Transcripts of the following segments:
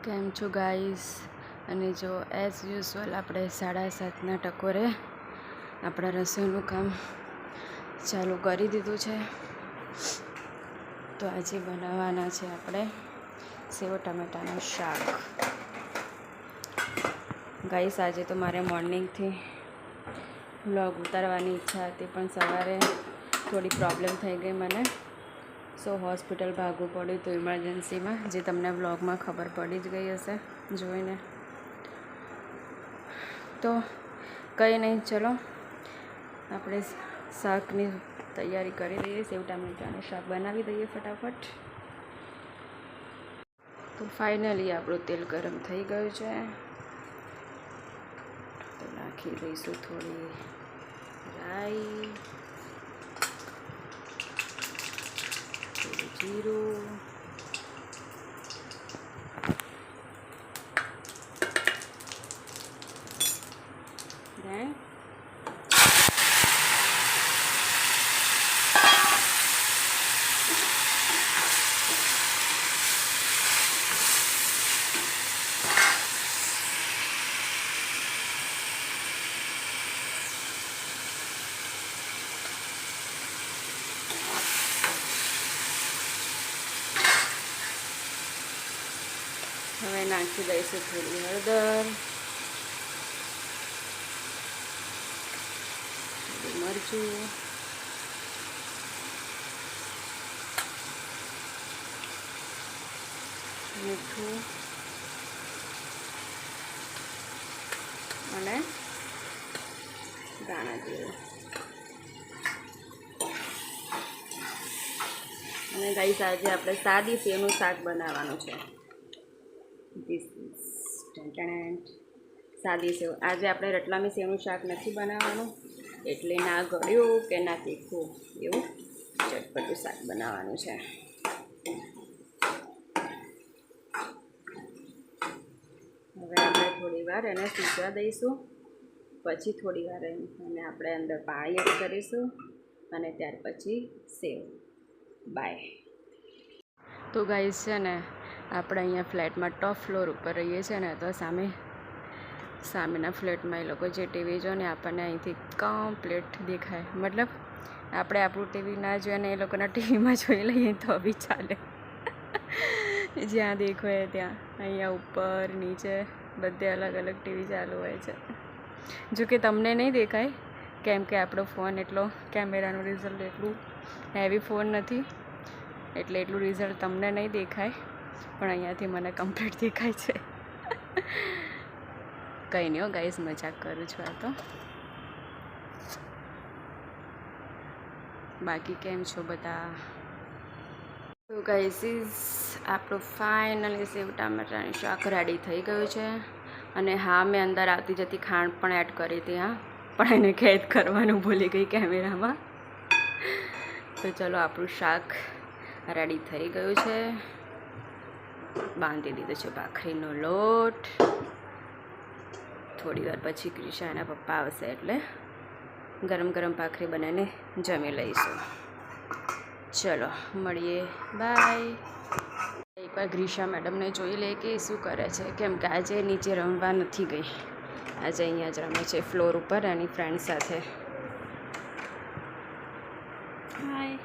કેમ છો ગાઈસ? અને જો એઝ યુઝ્યુઅલ આપણે 7:30 ટકોરે આપણા રસોઈનું કામ ચાલુ કરી દીધું છે. તો આજે બનાવવાના છે આપણે સેવ ટમેટાનું શાક. ગાઈસ, આજે તો મારે મોર્નિંગથી વ્લોગ ઉતારવાની ઈચ્છા હતી, પણ સવારે થોડી પ્રોબ્લેમ થઈ ગઈ મને. હોસ્પિટલ ભાગવું પડ્યું હતું ઇમરજન્સીમાં, જે તમને વ્લોગમાં ખબર પડી જ ગઈ હશે જોઈને. તો કંઈ નહીં, ચલો આપણે શાકની તૈયારી કરી દઈએ. સેવ ટામેટાનું શાક બનાવી દઈએ ફટાફટ. તો ફાઇનલી આપણું તેલ ગરમ થઈ ગયું છે, તો નાખી દઈશું થોડી રાઈ, થોડું જીરું, then હવે નાખી દઈશું થોડી હળદર, થોડું મરચું, મીઠું અને ધાણા જીરું. અને ગાઈસ, આજે આપણે સાદી સેવનું શાક બનાવવાનું છે. સાદી સેવ. આજે આપણે રતલામી સેવનું શાક નથી બનાવવાનું, એટલે ના ગળ્યું કે ના તીખું, એવું ચટપટું શાક બનાવવાનું છે. હવે આપણે થોડી વાર એને સીજવા દઈશું, પછી થોડી વાર એને આપણે અંદર પાણી એડ કરીશું, અને ત્યાર પછી સેવ. બાય. તો ગાઈસ, છે ને આપણે અહીંયા ફ્લેટમાં ટોપ ફ્લોર ઉપર રહીએ છીએ ને, તો સામેના ફ્લેટમાં એ લોકો જે ટીવી જો ને આપણને અહીંથી કમ્પ્લીટ દેખાય. મતલબ આપણે આપણું ટીવી ના જોઈએ ને એ લોકોના ટીવીમાં જોઈ લઈએ તો બી ચાલે. જ્યાં દેખો એ ત્યાં, અહીંયા ઉપર નીચે બધે અલગ અલગ ટીવી ચાલુ હોય છે. જોકે તમને નહીં દેખાય, કેમ કે આપણો ફોન એટલો કેમેરાનું રિઝલ્ટ એટલું હેવી ફોન નથી, એટલે એટલું રિઝલ્ટ તમને નહીં દેખાય, પણ અહીંયાથી મને કમ્પ્લીટ દેખાય છે. કંઈ નહીં હો ગાઈસ, મજાક કરું છું આ તો. બાકી કેમ છો બધા? તો ગાઈસ, આપણું ફાઇનલી સેવ ટામેટાનું શાક રેડી થઈ ગયું છે. અને હા, મેં અંદર આવતી જતી ખાંડ પણ એડ કરી હતી, હા, પણ એને કેદ કરવાનું ભૂલી ગઈ કેમેરામાં. તો ચલો, આપણું શાક રેડી થઈ ગયું છે. બાંધી દીધો છે ભાખરીનો લોટ. થોડી વાર પછી ક્રિશા એના પપ્પા આવશે, એટલે ગરમ ગરમ ભાખરી બનાવીને જમી લઈશું. ચલો મળીએ, બાય. એકવાર ગ્રીશા મેડમને જોઈ લે કે શું કરે છે, કેમ કે આજે નીચે રમવા નથી ગઈ. આજે અહીંયા જ રમે છે ફ્લોર ઉપર એની ફ્રેન્ડ સાથે. હાય.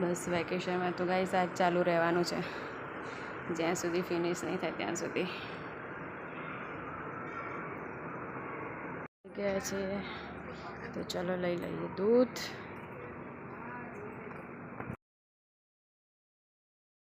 બસ વેકેશનમાં તો ગાઈસ આજ ચાલુ રહેવાનું છે, જ્યાં સુધી ફિનિશ નહીં થાય ત્યાં સુધી. ગયા છે તો ચલો લઈ લઈએ દૂધ.